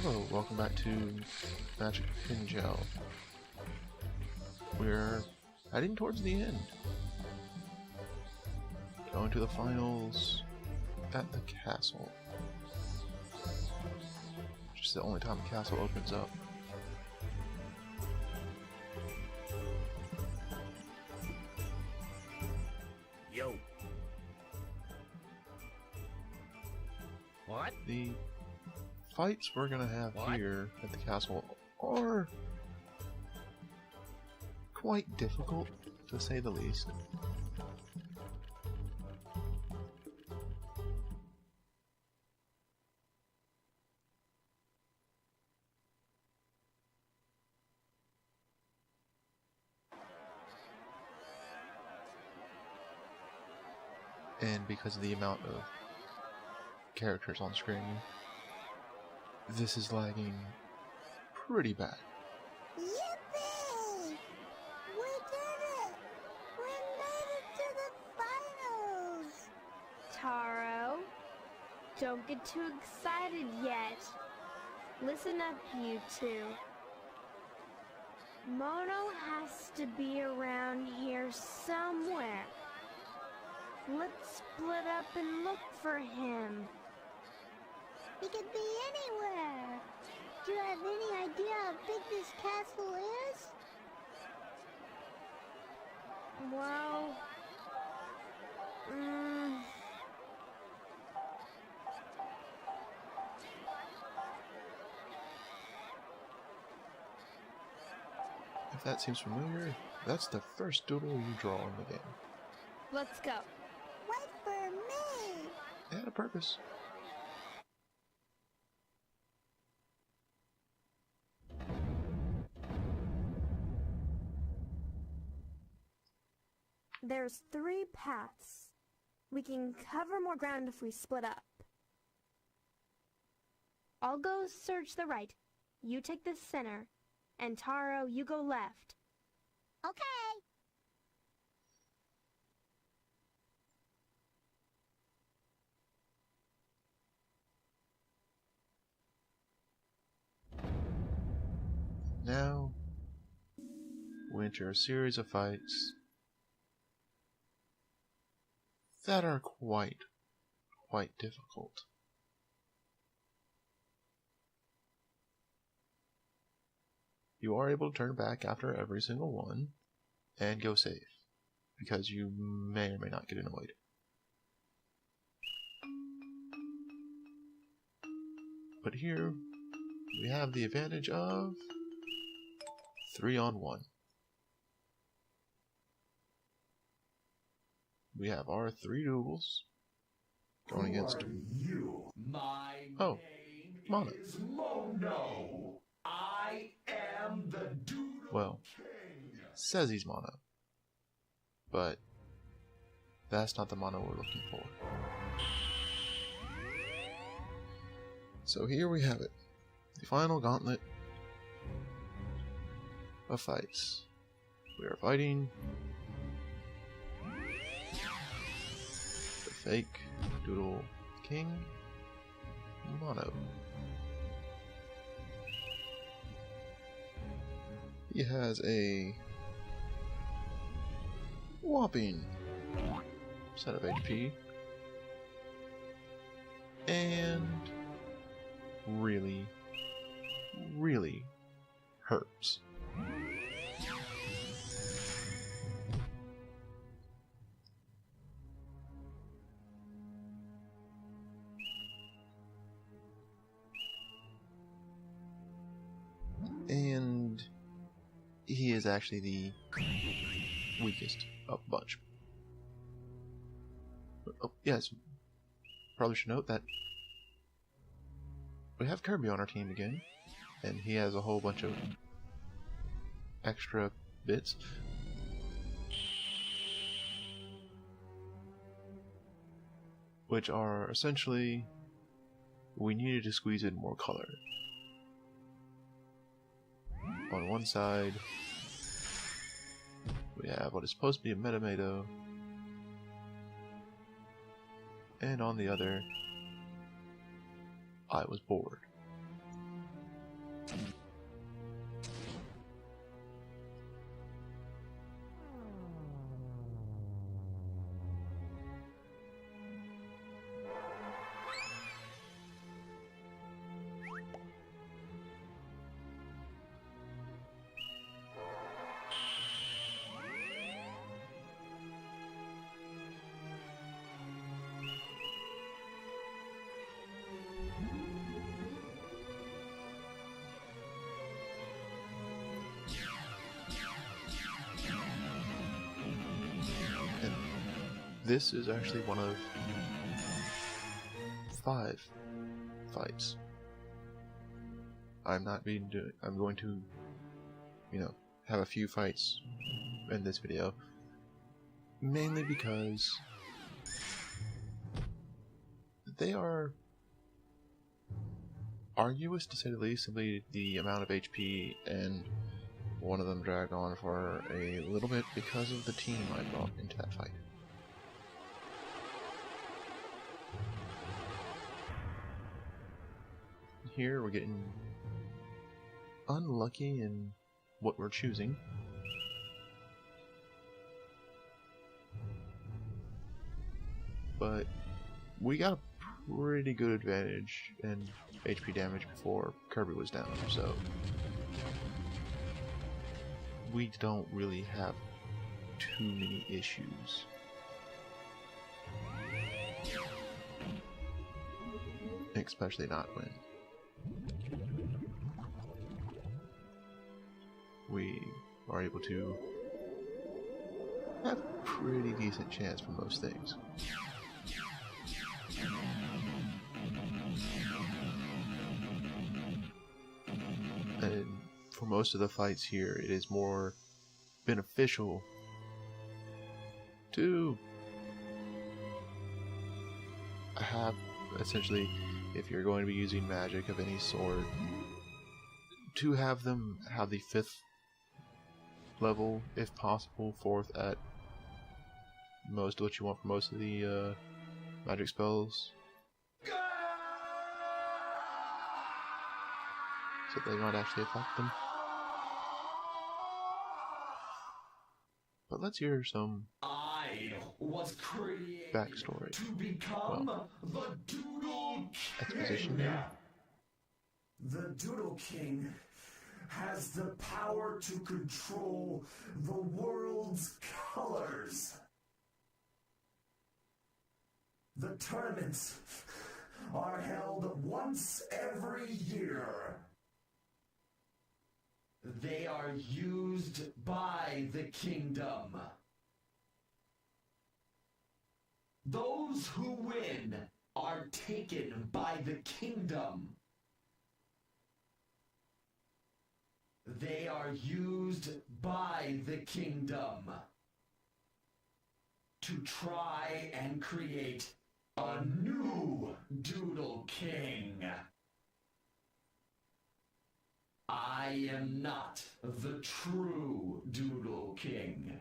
Hello, welcome back to Magic Pengel. We're heading towards the end. Going to the finals at the castle. Just the only time the castle opens up. Yo. What? The fights we're gonna have here at the castle are quite difficult, to say the least. And because of the amount of characters on screen, this is lagging pretty bad. Yippee! We did it! We made it to the finals! Taro, don't get too excited yet. Listen up, you two. Mono has to be around here somewhere. Let's split up and look for him. He could be anywhere! Do you have any idea how big this castle is? Well, If that seems familiar, that's the first doodle you draw in the game. let's go. Wait for me! It had a purpose. There's 3 paths. We can cover more ground if we split up. I'll go search the right. You take the center. And Taro, you go left. Okay! Now, we enter a series of fights that are quite difficult. You are able to turn back after every single one and go save, because you may or may not get annoyed. But here, we have the advantage of 3-on-1. We have our 3 duels going against you? My oh, Mono. is Mono. I am the Doodle Well, King. says he's Mono, but that's not the Mono we're looking for. So here we have it, the final gauntlet of fights. We are fighting the fake Doodle King, Mono. He has a whopping set of HP and really hurts. And he is actually the weakest of the bunch. Oh, yes, probably should note that we have Kirby on our team again, and he has a whole bunch of extra bits. Which are essentially, we needed to squeeze in more color. On one side, we have what is supposed to be a Metamato, and on the other, I was bored. This is actually one of 5 fights. I'm going to, have a few fights in this video, mainly because they are arduous to say the least. Simply the amount of HP, and one of them dragged on for a little bit because of the team I brought into that fight. Here we're getting unlucky in what we're choosing. But we got a pretty good advantage in HP damage before Kirby was down, so we don't really have too many issues. Especially not when we are able to have a pretty decent chance for most things. And for most of the fights here, it is more beneficial to have, essentially, if you're going to be using magic of any sort, to have them have the 5th level, if possible, 4th at most, what you want for most of the magic spells. So they might actually affect them. But let's hear some backstory. To become the Doodle Exposition. King. The Doodle King has the power to control the world's colors. The tournaments are held once every year. They are used by the kingdom. Those who win are taken by the kingdom. They are used by the kingdom to try and create a new Doodle King. I am not the true Doodle King.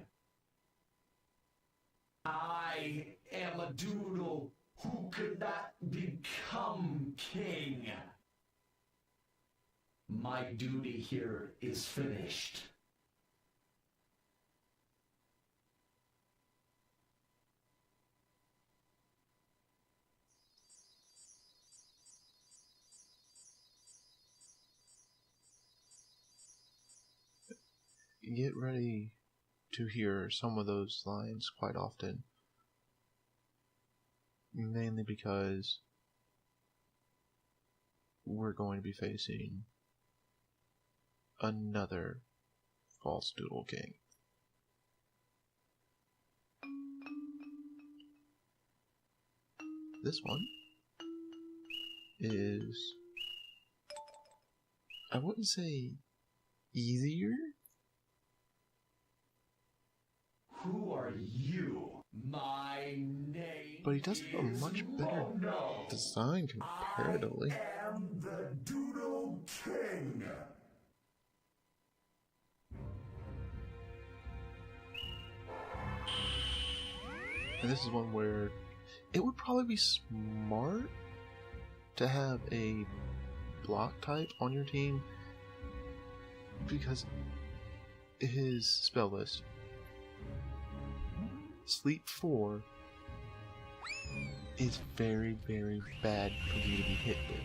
I am a doodle who could not become king. My duty here is finished. Get ready to hear some of those lines quite often. Mainly because we're going to be facing another false Doodle King. This one is, I wouldn't say easier. Who are you? My name. But he does have a much better design comparatively. I am the Doodle King. And this is one where it would probably be smart to have a block type on your team, because his spell list, Sleep 4, is very, very bad for you to be hit with.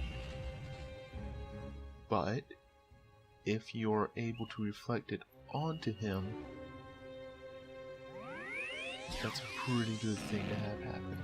But if you're able to reflect it onto him, that's a pretty good thing to have happen.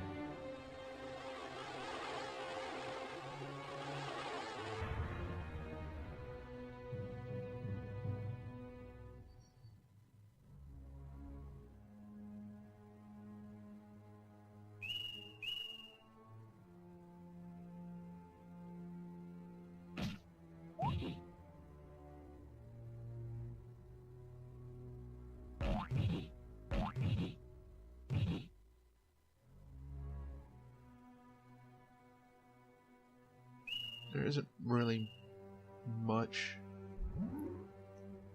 there isn't really much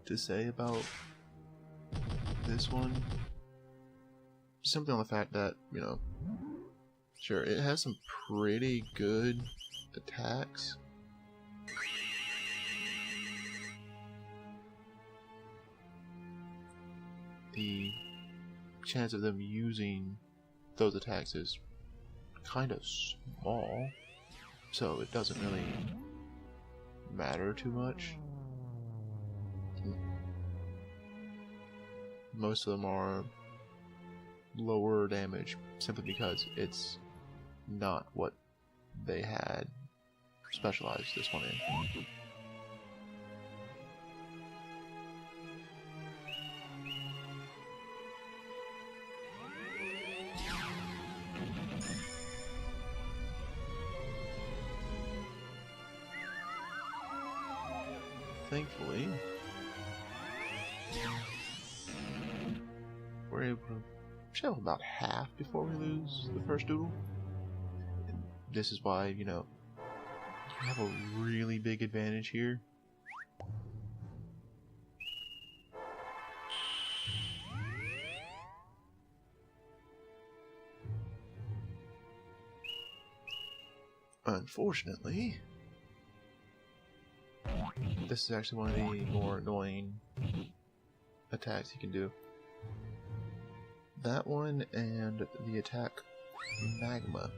to say about this one. Simply on the fact that, you know, sure, it has some pretty good attacks. The chance of them using those attacks is kind of small, so it doesn't really matter too much. Most of them are lower damage simply because it's not what they had specialized this one in. Thankfully, we're able to chill about half before we lose the first doodle. And this is why, you know, you have a really big advantage here. Unfortunately, this is actually one of the more annoying attacks you can do. That one and the attack Magma.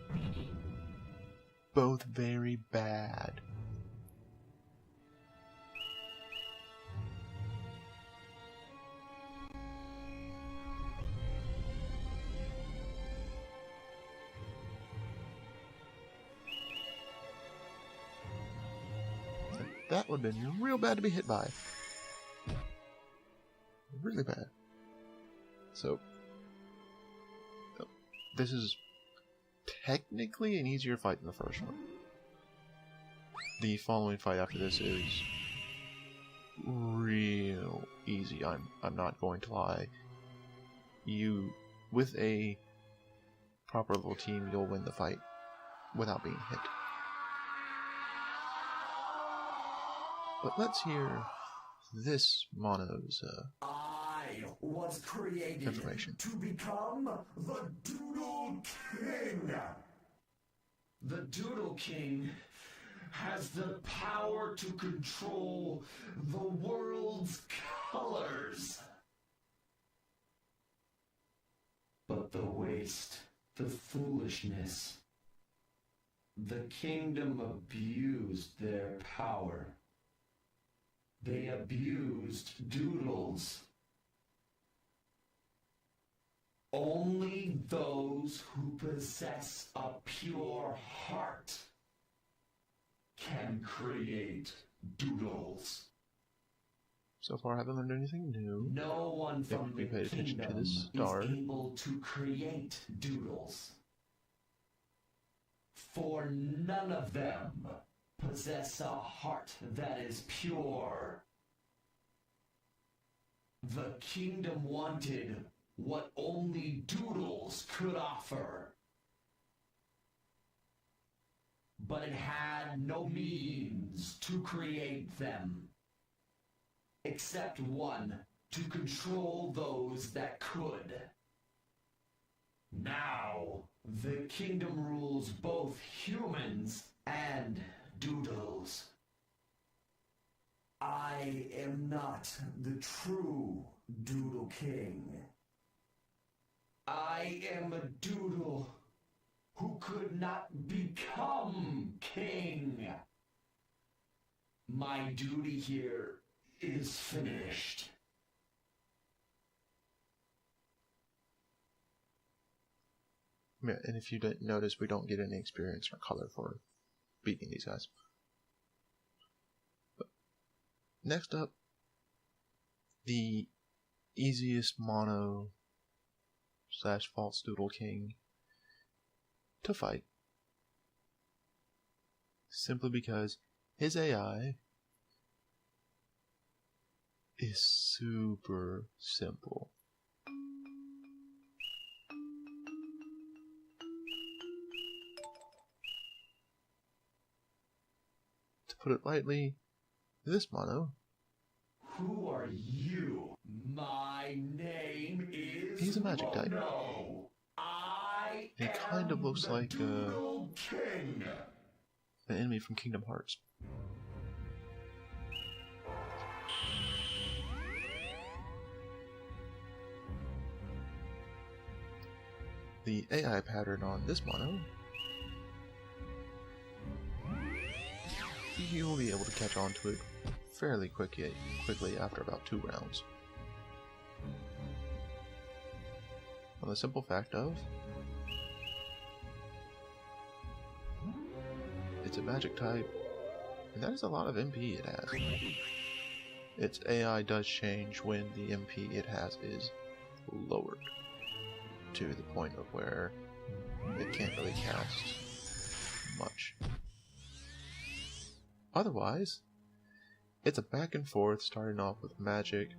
Both very bad. That would have been real bad to be hit by. Really bad. So, this is technically an easier fight than the first one. The following fight after this is real easy. I'm not going to lie. You, with a proper little team, you'll win the fight without being hit. But let's hear this mono's I was created information. to become the Doodle King. The Doodle King has the power to control the world's colors. But the waste, the foolishness, the kingdom abused their power. They abused doodles. Only those who possess a pure heart can create doodles. So far, I haven't learned anything new. No one from we the paid attention to kingdom this star. is able to create doodles. For none of them possess a heart that is pure. The kingdom wanted what only doodles could offer. But it had no means to create them, except one to control those that could. Now, the kingdom rules both humans and doodles. I am not the true Doodle King. I am a doodle who could not become king. My duty here is finished. Yeah, and if you didn't notice, we don't get any experience or color for beating these guys. But next up, the easiest mono / false doodle king to fight. Simply because his AI is super simple. put it lightly, this mono, Who are you? My name is he's a magic type. Mono. I He kind of am looks the like Doodle King. an enemy from Kingdom Hearts. The AI pattern on this mono, you'll be able to catch on to it fairly quickly after about 2 rounds. On the simple fact of, it's a magic type, and that is a lot of MP it has. Its AI does change when the MP it has is lowered to the point of where it can't really cast much. Otherwise, it's a back and forth, starting off with magic,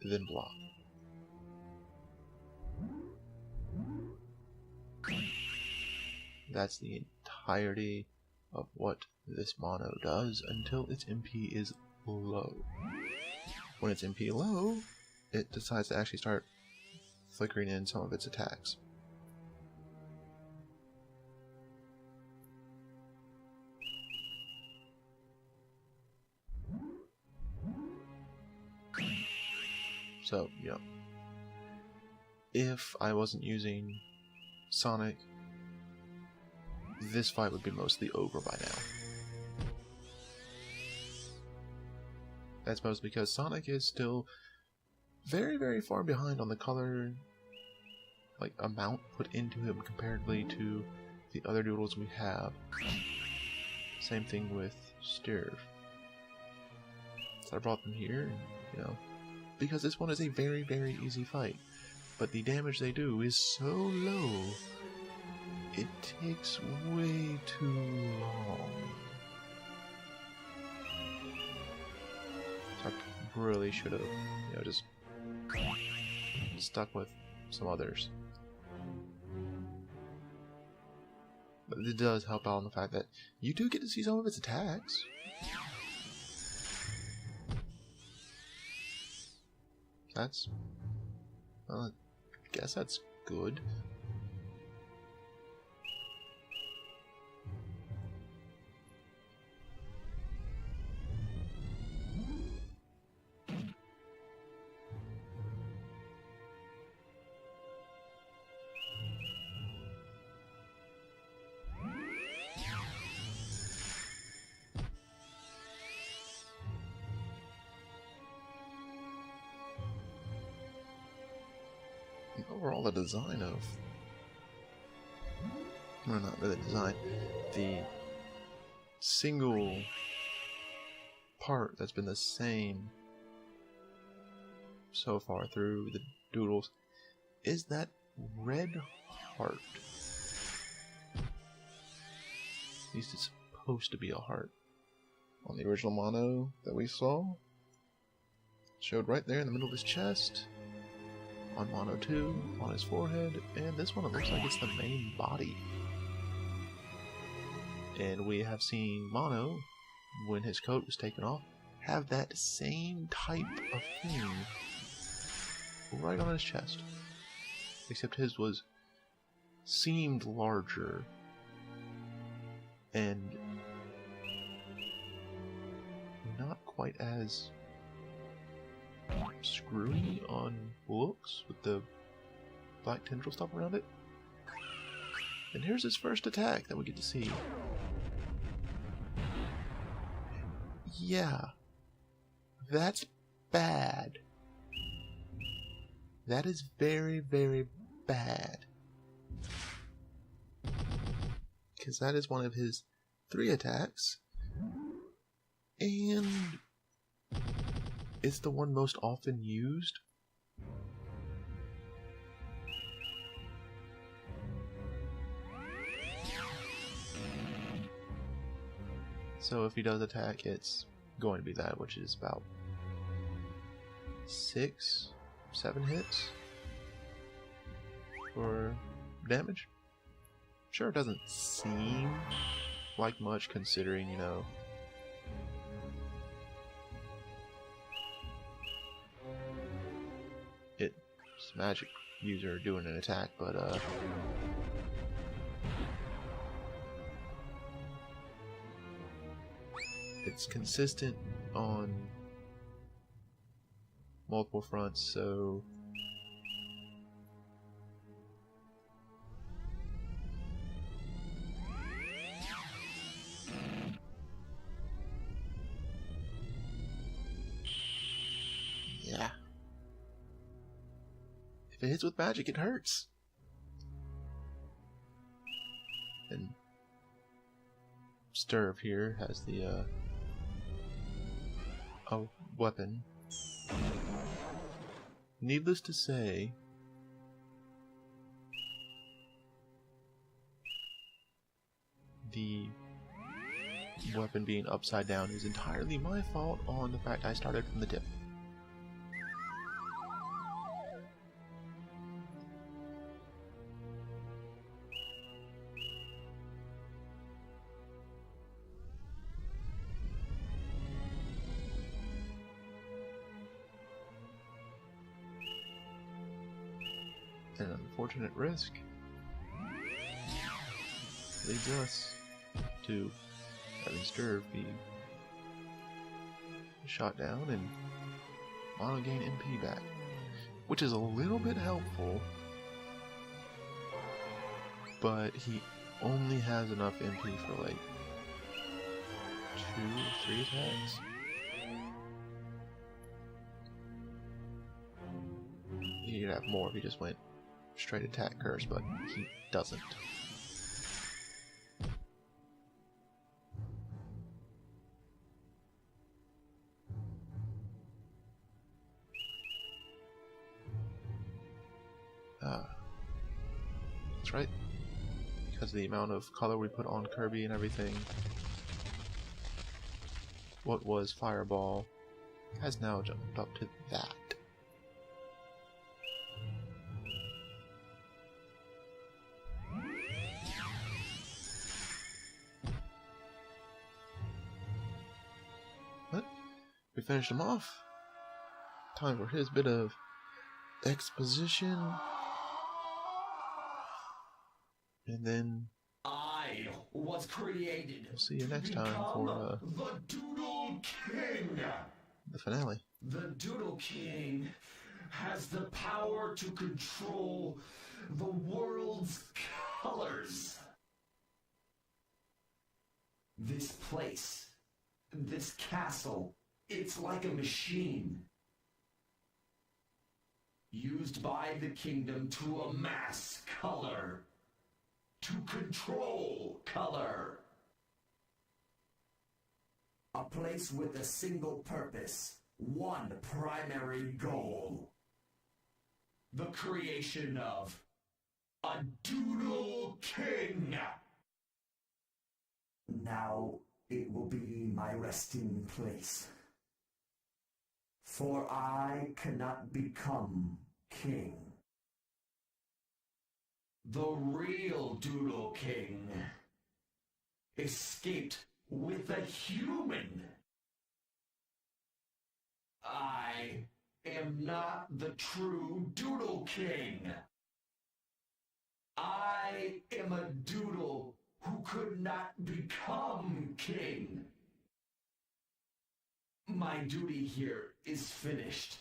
then block. That's the entirety of what this mono does until its MP is low. When its MP low, it decides to actually start flickering in some of its attacks. So, you know, if I wasn't using Sonic, this fight would be mostly over by now. That's mostly because Sonic is still very, very far behind on the color amount put into him comparatively to the other doodles we have. Same thing with Stirve. So I brought them here, you know, because this one is a very, very easy fight. But the damage they do is so low, it takes way too long. So I really should have, you know, just stuck with some others. But it does help out on the fact that you do get to see some of its attacks. That's, well, I guess that's good. Overall, the design of, well, not really design, the single part that's been the same so far through the doodles is that red heart. At least it's supposed to be a heart. On the original mono that we saw, showed right there in the middle of his chest. On mono 2, on his forehead, and this one it looks like it's the main body. And we have seen Mono, when his coat was taken off, have that same type of thing right on his chest. Except his seemed larger and not quite as screwy on looks with the black tendril stuff around it. And here's his first attack that we get to see. Yeah, that's bad. That is very, very bad. Because that is one of his 3 attacks. And it's the one most often used. So if he does attack, it's going to be that, which is about 6, 7 hits for damage. Sure, it doesn't seem like much considering, you know, it's magic user doing an attack, but it's consistent on multiple fronts, so yeah. If it hits with magic, it hurts. And Stirrup here has the a weapon. Needless to say, the weapon being upside down is entirely my fault on the fact I started from the tip. An unfortunate risk leads us to having Stirrup be shot down and mono gain MP back, which is a little bit helpful, but he only has enough MP for like 2 or 3 attacks. He'd have more if he just went straight attack curse, but he doesn't. That's right. Because of the amount of color we put on Kirby and everything, what was Fireball has now jumped up to that. But we finished him off. Time for his bit of exposition. And then I was created. we'll see you next time for the Doodle King. the finale. The Doodle King has the power to control the world's colors. This place, this castle, it's like a machine used by the kingdom to amass color, to control color. A place with a single purpose, one primary goal. The creation of a Doodle King. Now it will be my resting place. For I cannot become king. The real Doodle King escaped with a human. I am not the true Doodle King. I am a doodle who could not become king. My duty here is finished.